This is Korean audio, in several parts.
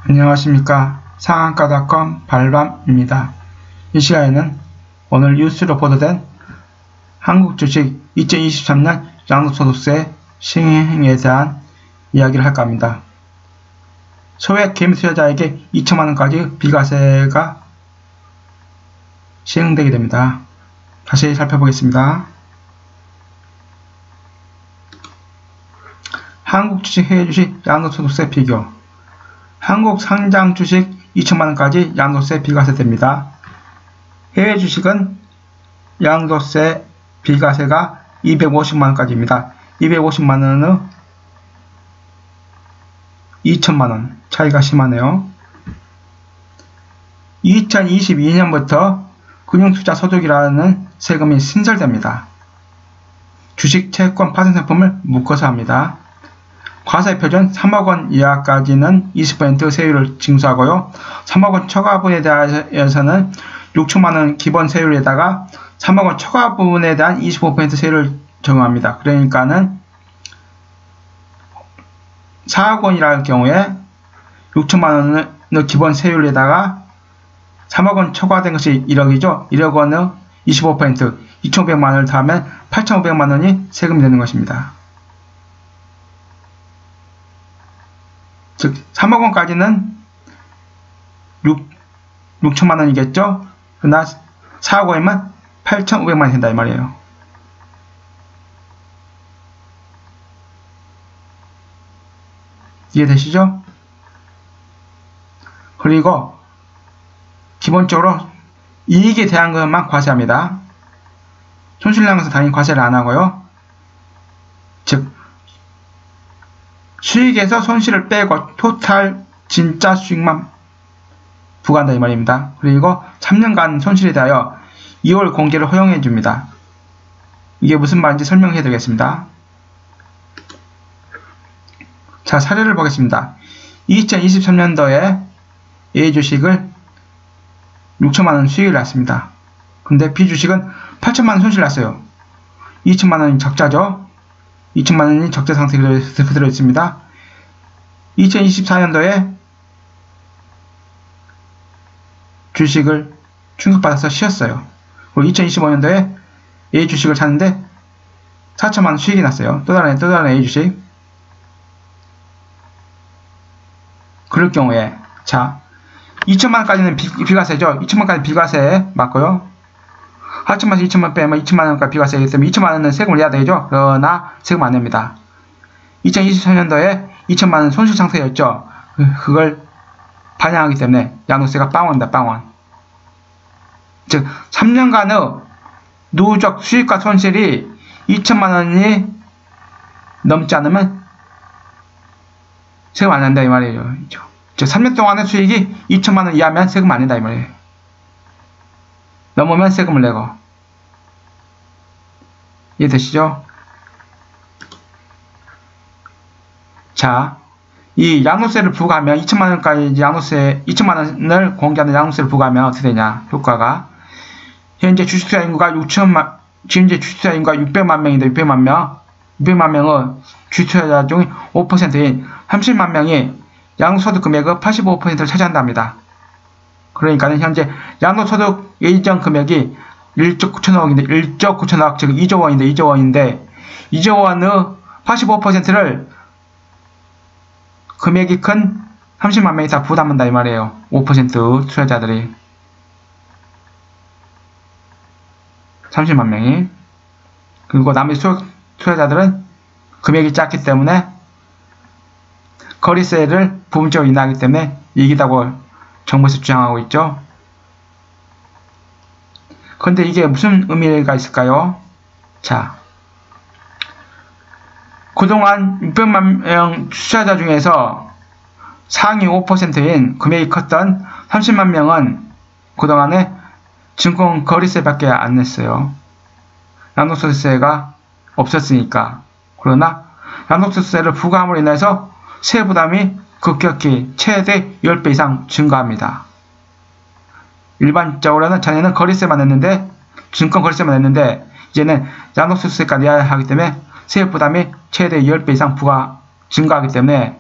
안녕하십니까. 상한가닷컴 발밤입니다. 이 시간에는 오늘 뉴스로 보도된 한국 주식 2023년 양도소득세 시행에 대한 이야기를 할까 합니다. 소액 개미 투자자에게 2천만원까지 비과세가 시행되게 됩니다. 다시 살펴보겠습니다. 한국 주식, 해외 주식 양도소득세 비교. 한국 상장 주식 2천만원까지 양도세 비과세됩니다. 해외 주식은 양도세 비과세가 250만원까지입니다. 250만원은 2천만원 차이가 심하네요. 2022년부터 금융투자소득이라는 세금이 신설됩니다. 주식, 채권, 파생상품을 묶어서 합니다. 과세 표준 3억원 이하까지는 20% 세율을 징수하고요. 3억원 초과분에 대해서는 6천만원 기본 세율에다가 3억원 초과분에 대한 25% 세율을 적용합니다. 그러니까는 4억원이라는 경우에 6천만원을 기본 세율에다가 3억원 초과된 것이 1억이죠. 1억원은 25%, 2,500만원을 더하면 8,500만원이 세금이 되는 것입니다. 즉 3억원까지는 6천만원이겠죠. 그러나 4억원이면 8,500만원이 된다 이 말이에요. 이해되시죠? 그리고 기본적으로 이익에 대한 것만 과세합니다. 손실량에서 당연히 과세를 안 하고요. 즉 수익에서 손실을 빼고 토탈 진짜 수익만 부과한다 이 말입니다. 그리고 3년간 손실에 대하여 2월 공개를 허용해 줍니다. 이게 무슨 말인지 설명해 드리겠습니다. 자, 사례를 보겠습니다. 2023년도에 A 주식을 6천만원 수익을 났습니다. 근데 B 주식은 8천만원 손실 났어요. 2천만원이 적자죠. 2천만원이 적자 상태에 들어있습니다. 2024년도에 주식을 충격받아서 쉬었어요. 그리고 2025년도에 A 주식을 샀는데 4천만원 수익이 났어요. 또 다른 A 주식. 그럴 경우에, 자, 2천만원까지는 비과세죠. 2천만원까지 비과세 맞고요. 4천만원에서 2천만 빼면 2천만원까지 비과세이기 때문에 2천만원은 세금을 내야 되죠. 그러나 세금 안 냅니다. 2023년도에 2천만원 손실 상태였죠. 그걸 반영하기 때문에 양도세가 빵원입니다. 빵원. 즉 3년간의 누적 수익과 손실이 2천만원이 넘지 않으면 세금 안 낸다 이 말이에요. 즉 3년 동안의 수익이 2천만원 이하면 세금 안 낸다 이 말이에요. 넘으면 세금을 내고. 이해되시죠? 자, 이 양도세를 부과하면 2천만원까지 양도세, 2천만원을 공개하는 양도세를 부과하면 어떻게 되냐? 효과가 현재 주식투자 인구가 600만 명인데 600만 명은 주식투자자 중 5%인 30만 명이 양도소득 금액의 85%를 차지한답니다. 그러니까 현재 양도소득 예정 금액이 1조 9천억인데 1조 9천억, 즉 2조 원인데 2조 원의 85%를 금액이 큰 30만 명이 다 부담한다 이 말이에요. 5% 투자자들이 30만 명이. 그리고 나머지 투자자들은 금액이 작기 때문에 거래세를 부분적으로 인하하기 때문에 이익이라고 정부에서 주장하고 있죠. 그런데 이게 무슨 의미가 있을까요? 자, 그동안 600만 명 투자자 중에서 상위 5%인 금액이 컸던 30만 명은 그동안에 증권 거래세밖에 안 냈어요. 양도소득세가 없었으니까. 그러나 양도소득세를 부과함으로 인해서 세부 부담이 급격히 최대 10배 이상 증가합니다. 일반적으로는 전에는 거래세만 냈는데, 증권 거래세만 냈는데, 이제는 양도소득세까지 내야 하기 때문에 세부 부담이 최대 10배 이상 증가하기 때문에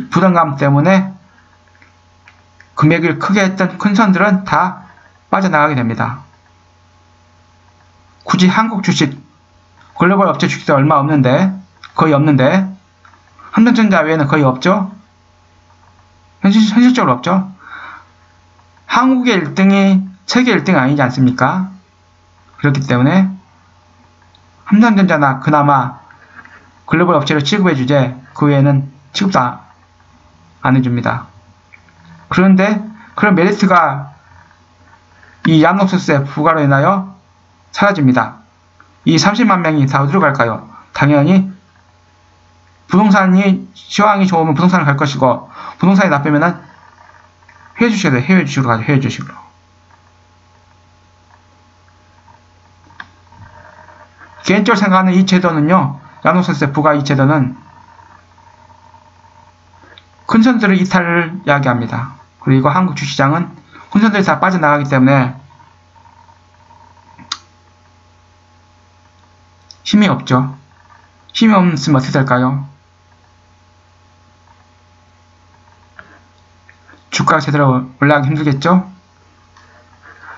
부담감 때문에 금액을 크게 했던 큰 선들은 다 빠져나가게 됩니다. 굳이 한국 주식, 글로벌 업체 주식도 얼마 없는데, 거의 없는데, 삼성전자 외에는 거의 없죠? 현실적으로 없죠? 한국의 1등이 세계 1등 아니지 않습니까? 그렇기 때문에 삼성전자나 그나마 글로벌 업체를 취급해주지 그 외에는 취급도 안 해줍니다. 그런데 그런 메리트가 이 양도소득세 부과로 인하여 사라집니다. 이 30만 명이 다 어디로 갈까요? 당연히 부동산이 시황이 좋으면 부동산을 갈 것이고 부동산이 나쁘면은 해외 주식으로 해외 주식으로 가죠. 해외 주식으로. 개인적으로 생각하는 이 제도는요. 양도소득세 부과 이 제도는 큰 선들의 이탈을 이야기합니다. 그리고 한국 주시장은 큰 선들이 다 빠져나가기 때문에 힘이 없죠. 힘이 없으면 어떻게 될까요? 주가가 제대로 올라가기 힘들겠죠?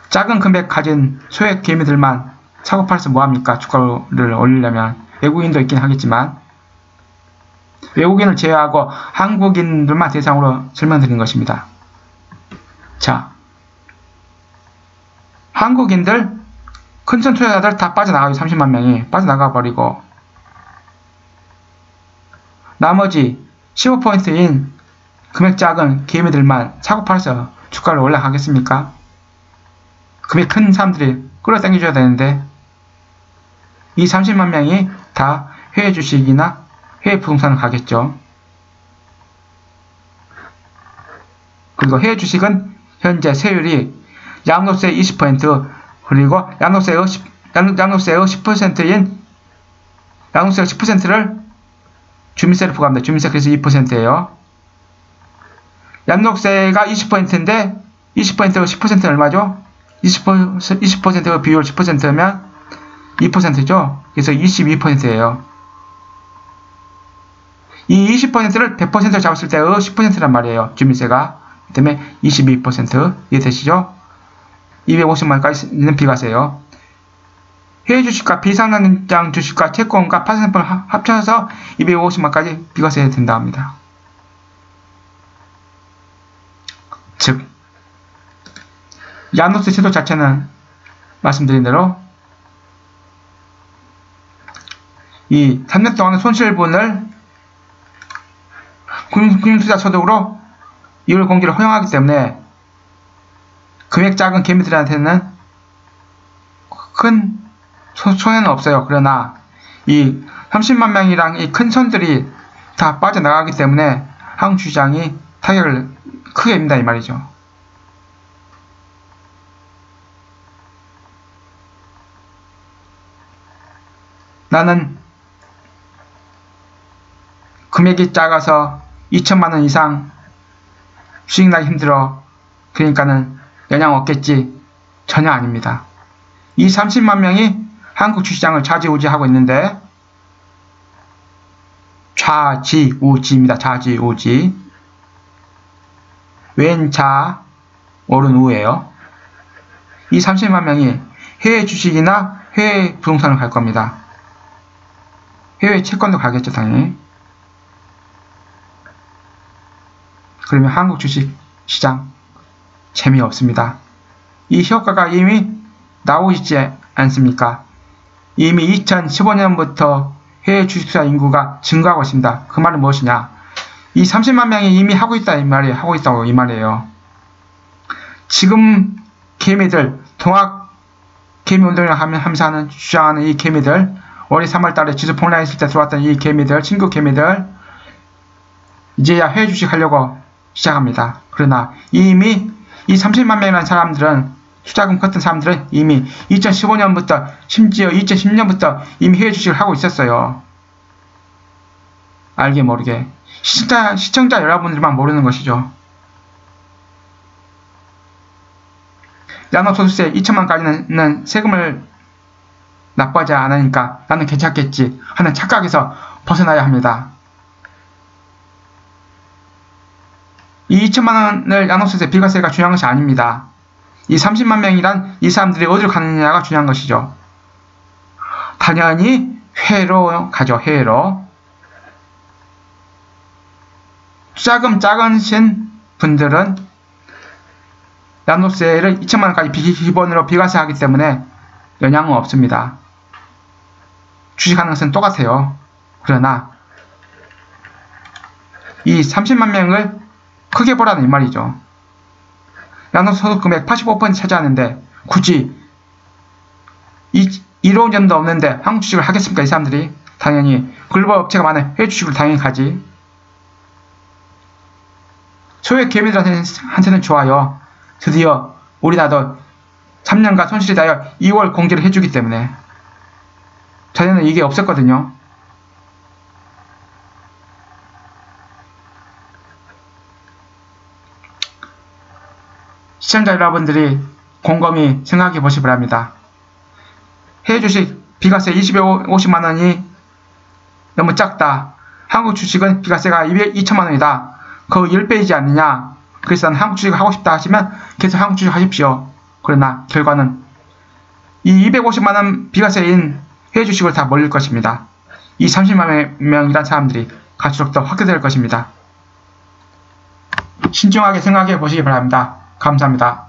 작은 금액 가진 소액 개미들만 사고 팔아서 뭐합니까? 주가를 올리려면. 외국인도 있긴 하겠지만 외국인을 제외하고 한국인들만 대상으로 설명드린 것입니다. 자, 한국인들 큰선 투자자들 다 빠져나가요. 30만 명이 빠져나가 버리고 나머지 15%인 금액 작은 개미들만 사고 팔아서 주가를 올라가겠습니까? 금액 큰 사람들이 끌어당겨줘야 되는데 이 30만 명이 다 해외 주식이나 해외 부동산을 가겠죠. 그리고 해외 주식은 현재 세율이 양도세 20% 그리고 양도세의 10%인 양도세의 10%를 주민세를 부과합니다. 주민세 그래서 2%예요. 양도세가 20%인데 20%가 10%는 얼마죠? 20%가 비율 10%면 2%죠? 그래서 22%예요. 이 20%를 100%로 잡았을 때의 10%란 말이에요. 주민세가. 그 때문에 22% 이해되시죠? 250만원까지 비과세요. 해외 주식과 비상장 주식과 채권과 파생상품을 합쳐서 250만원까지 비과세 된다 합니다. 즉 양도세 제도 자체는 말씀드린 대로 이 3년 동안의 손실분을 금융투자 소득으로 이율 공개를 허용하기 때문에 금액 작은 개미들한테는 큰 손해는 없어요. 그러나 이 30만 명이랑 이 큰 손들이 다 빠져나가기 때문에 한국 주시장이 타격을 크게 입는다 이 말이죠. 나는 금액이 작아서 2천만원 이상 수익 나기 힘들어. 그러니까는 영향 없겠지. 전혀 아닙니다. 이 30만 명이 한국 주시장을 좌지우지하고 있는데 좌지우지입니다. 좌지우지. 왼좌 오른 우예요. 이 30만 명이 해외 주식이나 해외 부동산을 갈 겁니다. 해외 채권도 가겠죠, 당연히. 그러면 한국 주식 시장 재미없습니다. 이 효과가 이미 나오고 있지 않습니까? 이미 2015년부터 해외 주식투자 인구가 증가하고 있습니다. 그 말은 무엇이냐? 이 30만 명이 이미 하고 있다 이 말이에요. 하고 있다고 이 말이에요. 지금 개미들, 통합 개미 운동을 하면서 하는 주장하는 이 개미들, 올해 3월달에 지수 폭락했을 때 들어왔던 이 개미들, 친구 개미들, 이제야 해외 주식 하려고 시작합니다. 그러나 이미 이 30만 명이라는 사람들은, 투자금 컸던 사람들은 이미 2015년부터 심지어 2010년부터 이미 해외 주식을 하고 있었어요. 알게 모르게. 시청자 여러분들만 모르는 것이죠. 양도소득세 2천만까지는 세금을 납부하지 않으니까 나는 괜찮겠지 하는 착각에서 벗어나야 합니다. 이 2천만 원을 양도소득 때 비과세가 중요한 것이 아닙니다. 이 30만 명이란 이 사람들이 어디로 가느냐가 중요한 것이죠. 당연히 해외로 가죠. 해외로. 투자금 작으신 분들은 양도세를 2천만 원까지 기본으로 비과세하기 때문에 영향은 없습니다. 주식하는 것은 똑같아요. 그러나 이 30만 명을 크게 보라는 이 말이죠. 양도소득 금액 85% 차지하는데 굳이 1억 년도 없는데 한국 주식을 하겠습니까? 이 사람들이 당연히 글로벌 업체가 많은 해외 주식을 당연히 가지. 소액 개미들한테는 좋아요. 드디어 우리나라도 3년간 손실이 다여 2월 공제를 해주기 때문에. 전에는 이게 없었거든요. 시청자 여러분들이 곰곰이 생각해 보시기 바랍니다. 해외 주식 비과세 250만 원이 너무 작다. 한국 주식은 비과세가 2천만 원이다. 그 10배이지 않느냐. 그래서 나는 한국 주식을 하고 싶다 하시면 계속 한국 주식 하십시오. 그러나 결과는 이 250만 원 비과세인 해외 주식을 다 몰릴 것입니다. 이 30만 명이란 사람들이 갈수록 더 확대될 것입니다. 신중하게 생각해 보시기 바랍니다. 감사합니다.